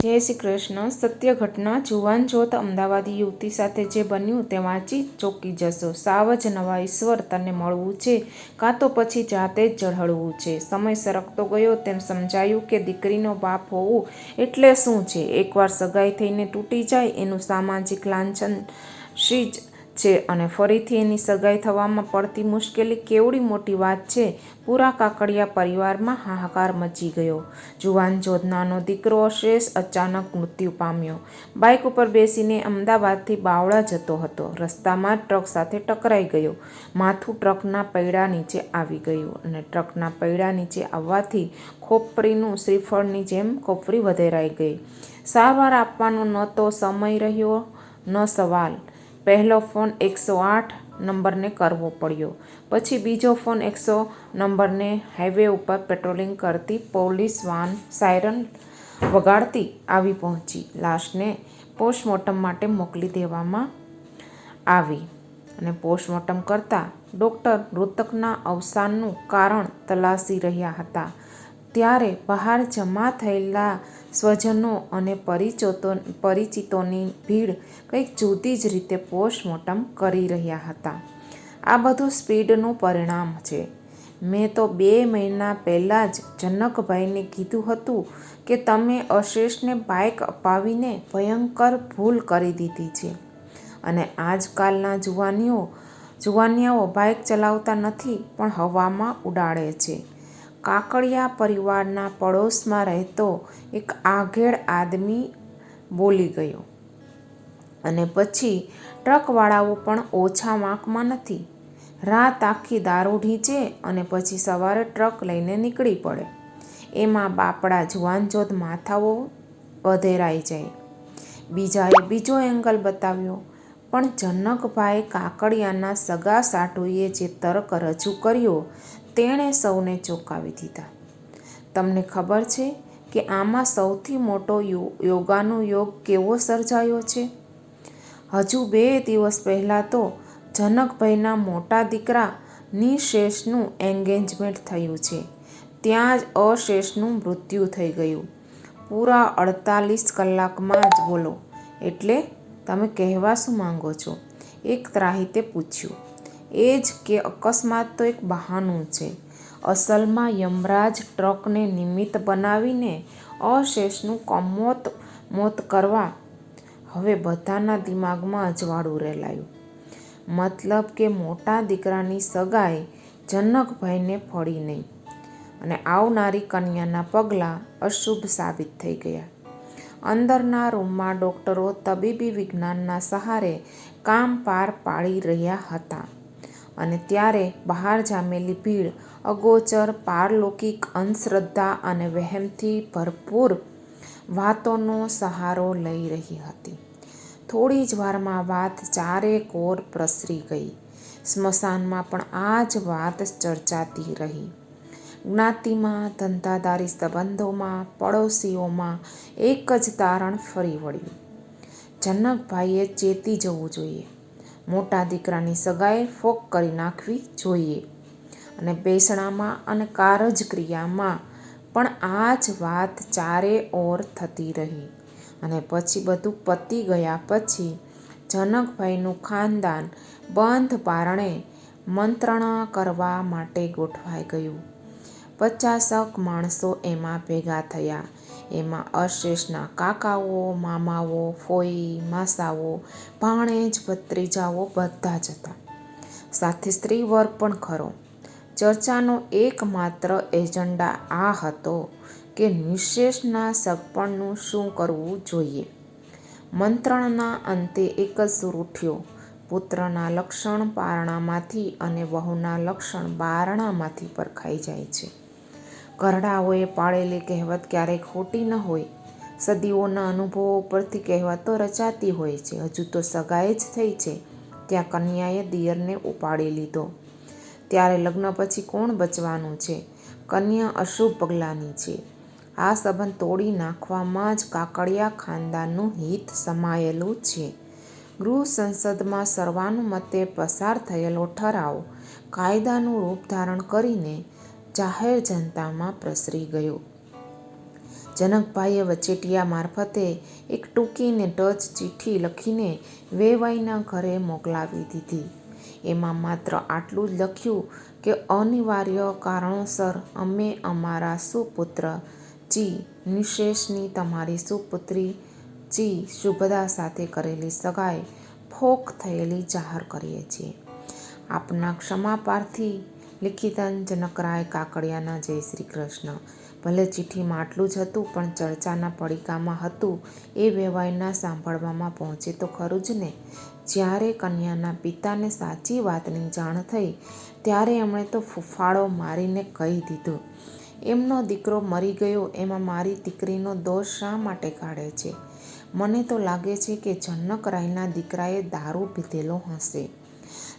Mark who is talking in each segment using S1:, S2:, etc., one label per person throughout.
S1: જય શ્રી કૃષ્ણ. સત્ય ઘટના. જુવાન જોત અમદાવાદી યુવતી સાથે જે બન્યું તે વાંચી ચોંકી જશો. સાવ જ નવા ઈશ્વર તને મળવું છે કાં તો પછી જાતે જ ઝળહળવું છે. સમય સરકતો ગયો તેમ સમજાયું કે દીકરીનો બાપ હોવું એટલે શું છે. એકવાર સગાઈ થઈને તૂટી જાય એનું સામાજિક લાંછન શી જ છે અને ફરીથી એની સગાઈ થવામાં પડતી મુશ્કેલી કેવડી મોટી વાત છે. પૂરા કાકડિયા પરિવારમાં હાહાકાર મચી ગયો. જુવાન જોધ નાનો દીકરો અશેષ અચાનક મૃત્યુ પામ્યો. બાઇક ઉપર બેસીને અમદાવાદથી બાવળા જતો હતો. રસ્તામાં જ ટ્રક સાથે ટકરાઈ ગયો. માથું ટ્રકના પૈડા નીચે આવી ગયું અને ટ્રકના પૈડા નીચે આવવાથી ખોપરીનું શ્રીફળની જેમ ખોપરી વધેરાઈ ગઈ. સારવાર આપવાનો ન તો સમય રહ્યો ન સવાલ. પહેલો ફોન 108 નંબરને કરવો પડ્યો. પછી બીજો ફોન 100 નંબરને. હાઈવે ઉપર પેટ્રોલિંગ કરતી પોલીસ વાન સાયરન વગાડતી આવી પહોંચી. લાશને પોસ્ટમોર્ટમ માટે મોકલી દેવામાં આવી અને પોસ્ટમોર્ટમ કરતા ડૉક્ટર મૃતકના અવસાનનું કારણ તલાશી રહ્યા હતા. ત્યારે બહાર જમા થયેલા સ્વજનો અને પરિચિતોની ભીડ કંઈક જુદી જ રીતે પોસ્ટમોર્ટમ કરી રહ્યા હતા. આ બધું સ્પીડનું પરિણામ છે. મેં તો 2 મહિના પહેલાં જ જનકભાઈને કીધું હતું કે તમે અશેષને બાઇક અપાવીને ભયંકર ભૂલ કરી દીધી છે અને આજકાલના જુવાનિયાઓ બાઇક ચલાવતા નથી પણ હવામાં ઉડાડે છે. કાકડિયા પરિવારના પડોશમાં રહેતો એક આઘેડ આદમી બોલી ગયો. અને પછી ટ્રકવાળાઓ પણ ઓછા વાંકમાં નથી. રાત આખી દારૂ ઢીંચે અને પછી સવારે ટ્રક લઈને નીકળી પડે. એમાં બાપડા જુવાનજોધ માથાઓ વધેરાઈ જાય. બીજાએ બીજો એંગલ બતાવ્યો. પણ જનકભાઈ કાકડિયાના સગા સાઢુએ જે તર્ક રજૂ કર્યો તેણે સૌને ચોંકાવી દીધા. તમને ખબર છે કે આમાં સૌથી મોટો યોગાનુયોગ કેવો સર્જાયો છે? હજુ 2 દિવસ પહેલાં તો જનકભાઈના મોટા દીકરા નિશેષનું એન્ગેજમેન્ટ થયું છે. ત્યાં જ અશેષનું મૃત્યુ થઈ ગયું. પૂરા 48 કલાકમાં જ. બોલો એટલે તમે કહેવા શું માંગો છો? એક ત્રાહિતે પૂછ્યું. એ જ કે અકસ્માત તો એક બહાનું છે. અસલમાં યમરાજ ટ્રકને નિમિત્ત બનાવીને અશેષનું કમોત કરવા. હવે બધાના દિમાગમાં અજવાળું રેલાયું. મતલબ કે મોટા દીકરાની સગાઈ જનકભાઈને ફળી નહીં અને આવનારી કન્યાના પગલાં અશુભ સાબિત થઈ ગયા. અંદરના રૂમમાં ડૉક્ટરો તબીબી વિજ્ઞાનના સહારે કામ પાર પાડી રહ્યા હતા અને ત્યારે બહાર જામેલી ભીડ અગોચર પારલૌકિક અંધશ્રદ્ધા અને વહેમથી ભરપૂર વાતોનો સહારો લઈ રહી હતી. થોડી જ વારમાં વાત ચારેકોર પ્રસરી ગઈ. સ્મશાનમાં પણ આ જ વાત ચર્ચાતી રહી. જ્ઞાતિમાં, ધંધાદારી સંબંધોમાં, પડોશીઓમાં એક જ તારણ ફરી વળ્યું. જનકભાઈએ ચેતી જવું જોઈએ. મોટા દીકરાની સગાઈ ફોક કરી નાખવી જોઈએ. અને બેસણામાં અને કારજક્રિયામાં પણ આ જ વાત ચારેઓર થતી રહી. અને પછી બધું પતી ગયા પછી જનકભાઈનું ખાનદાન બંધ બારણે મંત્રણા કરવા માટે ગોઠવાઈ ગયું. 50 માણસો એમાં ભેગા થયા. એમાં અશેષના કાકાઓ, મામાઓ, ફોઈ, માસાઓ, ભાણેજ, ભત્રીજાઓ બધા જ હતા. સાથે સ્ત્રીવર્ગ પણ ખરો. ચર્ચાનો એકમાત્ર એજન્ડા આ હતો કે નિશેષના સગપણનું શું કરવું જોઈએ. મંત્રણાના અંતે એક જ સૂર ઉઠ્યો. પુત્રના લક્ષણ પારણામાંથી અને વહુના લક્ષણ બારણામાંથી પરખાઈ જાય છે. ઘરડાઓએ પાળેલી કહેવત ક્યારેય ખોટી ન હોય. સદીઓના અનુભવો ઉપરથી કહેવતો રચાતી હોય છે. હજુ તો સગાઈ જ થઈ છે ત્યાં કન્યાએ દિયરને ઉપાડી લીધો. ત્યારે લગ્ન પછી કોણ બચવાનું છે? કન્યા અશુભ પગલાની છે. આ સંબંધ તોડી નાખવામાં જ કાકડિયા ખાનદાનનું હિત સમાયેલું છે. ગૃહ સંસદમાં સર્વાનુમતે પસાર થયેલો ઠરાવ કાયદાનું રૂપ ધારણ કરીને જાહેર જનતામાં પ્રસરી ગયો. જનકભાઈએ વચેટિયા મારફતે એક ટૂંકી ને ટચ ચિઠ્ઠી લખીને વેવાઈના ઘરે મોકલાવી દીધી. એમાં માત્ર આટલું જ લખ્યું કે અનિવાર્ય કારણોસર અમે અમારા સુપુત્ર ચી નિશેષની તમારી સુપુત્રી ચી શુભદા સાથે કરેલી સગાઈ ફોક થયેલી જાહેર કરીએ છીએ. આપના ક્ષમાપાર્થી લિખિતન જનકરાય કાકડિયાના જય શ્રી કૃષ્ણ. ભલે ચિઠ્ઠીમાં આટલું જ હતું, પણ ચર્ચાના પડીકામાં હતું એ વેવાઈના સાંભળવામાં પહોંચે તો ખરું જ ને. જ્યારે કન્યાના પિતાને સાચી વાતની જાણ થઈ ત્યારે એમણે તો ફૂફાડો મારીને કહી દીધું, એમનો દીકરો મરી ગયો એમાં મારી દીકરીનો દોષ શા માટે કાઢે છે? મને તો લાગે છે કે જનકરાયના દીકરાએ દારૂ પીધેલો હશે.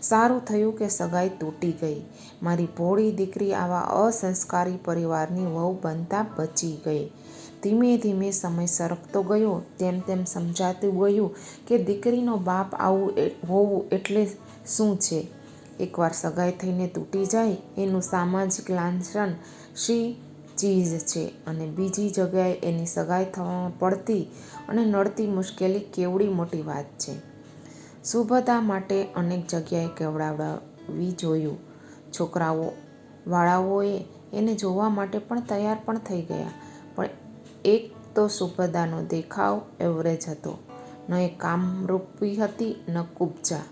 S1: સારું થયું કે સગાઈ તૂટી ગઈ. મારી ભોળી દીકરી આવા અસંસ્કારી પરિવારની વહુ બનતા બચી ગઈ. ધીમે ધીમે સમય સરકતો ગયો તેમ તેમ સમજાતું ગયું કે દીકરીનો બાપ આવું હોવું એટલે શું છે. એકવાર સગાઈ થઈને તૂટી જાય એનું સામાજિક લાંછન શી ચીજ છે અને બીજી જગ્યાએ એની સગાઈ થવામાં પડતી અને નડતી મુશ્કેલી કેવડી મોટી વાત છે. શુભદા માટે અનેક જગ્યાએ કેવડાવી જોયું. છોકરાઓ વાળાઓએ એને જોવા માટે પણ તૈયાર પણ થઈ ગયા, પણ એક તો શુભદાનો દેખાવ એવરેજ હતો. ન એ કામરૂપી હતી ન કુબ્જા.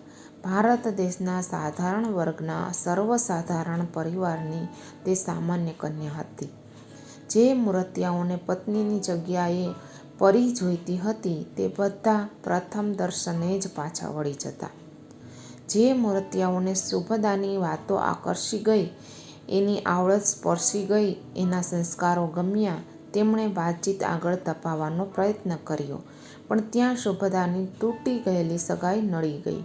S1: ભારત દેશના સાધારણ વર્ગના સર્વસાધારણ પરિવારની તે સામાન્ય કન્યા હતી. જે મૂર્તિયાઓને પત્નીની જગ્યાએ પરી જોઈતી હતી તે બધા પ્રથમ દર્શને જ પાછા વળી જતા. જે મૂર્તિયાઓને શુભદાની વાતો આકર્ષી ગઈ, એની આવડત સ્પર્શી ગઈ, એના સંસ્કારો ગમ્યા, તેમણે વાતચીત આગળ ધપાવવાનો પ્રયત્ન કર્યો, પણ ત્યાં શુભદાની તૂટી ગયેલી સગાઈ નડી ગઈ.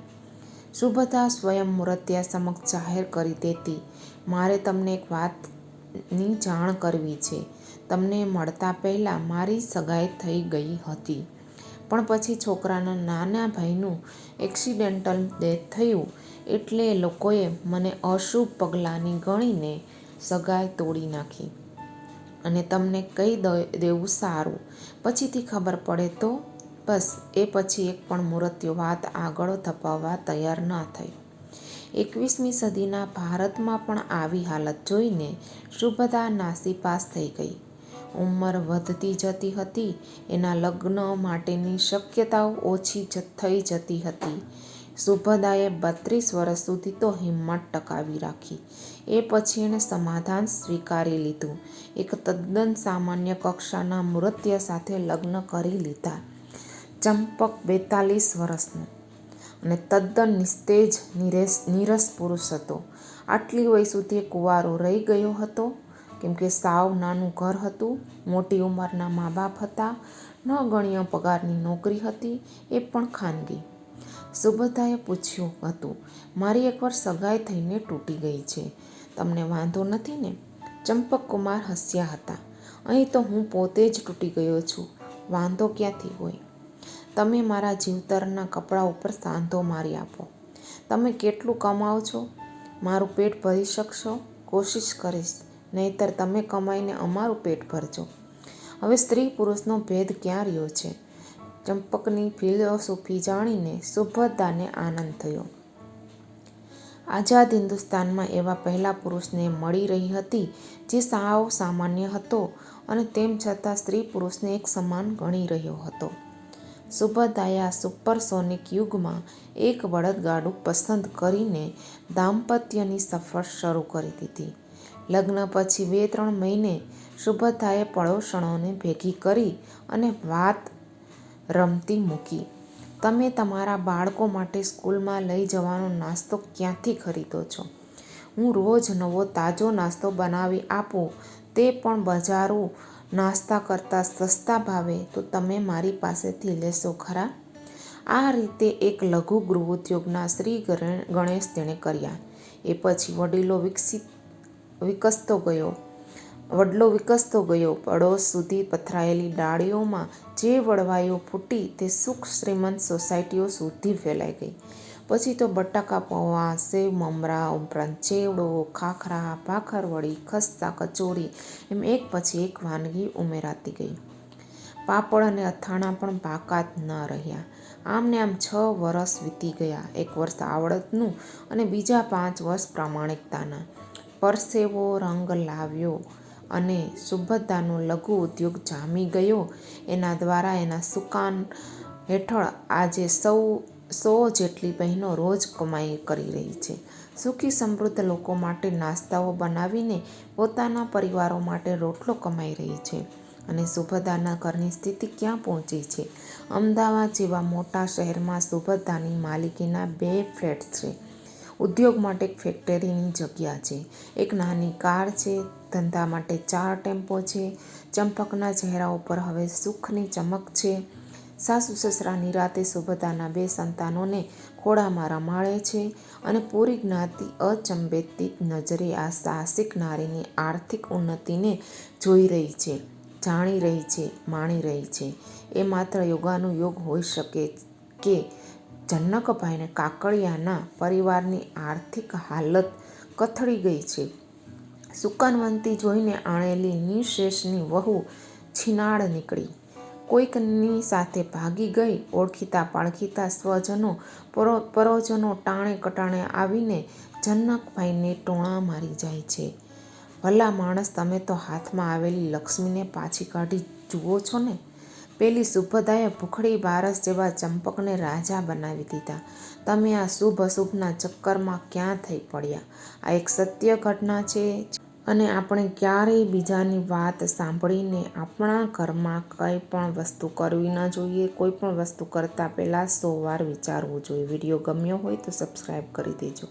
S1: શુભદા સ્વયં મૂર્તિયા સમક્ષ જાહેર કરી દેતી, મારે તમને એક વાતની જાણ કરવી છે. તમને મળતા પહેલાં મારી સગાઈ થઈ ગઈ હતી, પણ પછી છોકરાના નાના ભાઈનું એક્સિડેન્ટલ ડેથ થયું એટલે લોકોએ મને અશુભ પગલાંની ગણીને સગાઈ તોડી નાખી અને તમને કહી દેવું સારું, પછીથી ખબર પડે તો. બસ એ પછી એક પણ મૂર્તિયો વાત આગળ ધપાવવા તૈયાર ન થયો. 21મી સદીના ભારતમાં પણ આવી હાલત જોઈને શુભદા નાસીપાસ થઈ ગઈ. ઉંમર વધતી જતી હતી, એના લગ્ન માટેની શક્યતાઓ ઓછી થઈ જતી હતી. શુભદાએ 32 વર્ષ સુધી તો હિંમત ટકાવી રાખી. એ પછી એણે સમાધાન સ્વીકારી લીધું. એક તદ્દન સામાન્ય કક્ષાના મૂર્તિયા સાથે લગ્ન કરી લીધા. ચંપક 42 વર્ષનો અને તદ્દન નિસ્તેજ નીરસ પુરુષ હતો. આટલી વય સુધી એ કુંવારો રહી ગયો હતો, કેમકે સાવ નાનું ઘર હતું, મોટી ઉંમરના મા બાપ હતા, ન ગણ્ય પગારની નોકરી હતી, એ પણ ખાનગી. શુભદાએ પૂછ્યું હતું, મારી એકવાર સગાઈ થઈને તૂટી ગઈ છે, તમને વાંધો નથી ને? ચંપકકુમાર હસ્યા હતા, અહીં તો હું પોતે જ તૂટી ગયો છું, વાંધો ક્યાંથી હોય? તમે મારા જીવતરના કપડા ઉપર સાંધો મારી આપો. તમે કેટલું કમાઓ છો? મારું પેટ ભરી શકશો? કોશિશ કરીશ, નહીંતર તમે કમાઈને અમારું પેટ ભરજો. હવે સ્ત્રી પુરુષનો ભેદ ક્યાં રહ્યો છે? ચંપકની ફિલોસોફી જાણીને શુભદાને આનંદ થયો. આઝાદ હિન્દુસ્તાનમાં એવા પહેલા પુરુષને મળી રહી હતી જે સાવ સામાન્ય હતો અને તેમ છતાં સ્ત્રી પુરુષને એક સમાન ગણી રહ્યો હતો. શુભદાએ આ સુપરસોનિક યુગમાં એક બળદગાડું પસંદ કરીને દાંપત્યની સફર શરૂ કરી દીધી. લગ્ન પછી 2-3 મહિને શુભદાએ પડોશણોને ભેગી કરી અને વાત રમતી મૂકી. તમે તમારા બાળકો માટે સ્કૂલમાં લઈ જવાનો નાસ્તો ક્યાંથી ખરીદો છો? હું રોજ નવો તાજો નાસ્તો બનાવી આપું, તે પણ બજારું નાસ્તા કરતાં સસ્તા ભાવે, તો તમે મારી પાસેથી લેશો ખરા? આ રીતે એક લઘુ ગૃહોદ્યોગના શ્રી ગણેશ તેણે કર્યા. એ પછી વડલો વિકસતો ગયો. પડોશ સુધી પથરાયેલી ડાળીઓમાં જે વડવાઈઓ ફૂટી તે સુખ શ્રીમંત સોસાયટીઓ સુધી ફેલાઈ ગઈ. પછી તો બટાકા પૌવા, સેવ મમરા ઉપરાંત ચેવડો, ખાખરા, ભાખરવડી, ખસ્તા, કચોરી એમ એક પછી એક વાનગી ઉમેરાતી ગઈ. પાપડ અને અથાણાં પણ બાકાત ન રહ્યા. આમને આમ 6 વર્ષ વીતી ગયા. 1 વર્ષ આવડતનું અને બીજા 5 વર્ષ પ્રામાણિકતાના. પરસેવો રંગ લાવ્યો અને સુભદ્રાનો લઘુ ઉદ્યોગ જામી ગયો. એના દ્વારા એના સુકાન હેઠળ આજે 100 જેટલી બહેનો રોજ કમાઈ કરી રહી છે. સુખી સમૃદ્ધ લોકો માટે નાસ્તાઓ બનાવીને પોતાના પરિવારો માટે રોટલો કમાઈ રહી છે. અને સુભદ્રાના ઘરની સ્થિતિ ક્યાં પહોંચી છે? અમદાવાદ જેવા મોટા શહેરમાં સુભદ્રાની માલિકીના 2 ફ્લેટ છે. ઉદ્યોગ માટે એક ફેક્ટરીની જગ્યા છે. એક નાની કાર છે. ધંધા માટે 4 ટેમ્પો છે. ચંપકના ચહેરા ઉપર હવે સુખની ચમક છે. સાસુ સસરા નિરાતે સુભદ્રાના 2 સંતાનોને ખોળામાં રમાડે છે અને પૂરી જ્ઞાતિ અચંબેતી નજરે આ સાહસિક નારીની આર્થિક ઉન્નતિને જોઈ રહી છે, જાણી રહી છે, માણી રહી છે. એ માત્ર યોગાનુયોગ હોઈ શકે કે જનકભાઈને કાકડિયાના પરિવારની આર્થિક હાલત કથળી ગઈ છે. સુકાનવંતી જોઈને આણેલી નિઃશેષની વહુ છીનાડ નીકળી. કોઈકની સાથે ભાગી ગઈ. ઓળખીતા પાળખીતા સ્વજનો પરોજનો ટાણે કટાણે આવીને જનકભાઈને ટોણા મારી જાય છે. ભલા માણસ, તમે તો હાથમાં આવેલી લક્ષ્મીને પાછી કાઢી જુઓ છો ને? પેલી સુભદ્રાએ ભૂખડી બારસ જેવા ચંપકને રાજા બનાવી દીધા. તમે આ શુભ અશુભના ચક્કરમાં ક્યાં થઈ પડ્યા? આ એક સત્ય ઘટના છે અને આપણે ક્યારેય બીજાની વાત સાંભળીને આપણા ઘરમાં કંઈ પણ વસ્તુ કરવી ન જોઈએ. કોઈ પણ વસ્તુ કરતાં પહેલાં 100 વાર વિચારવું જોઈએ. વિડીયો ગમ્યો હોય તો સબસ્ક્રાઈબ કરી દેજો.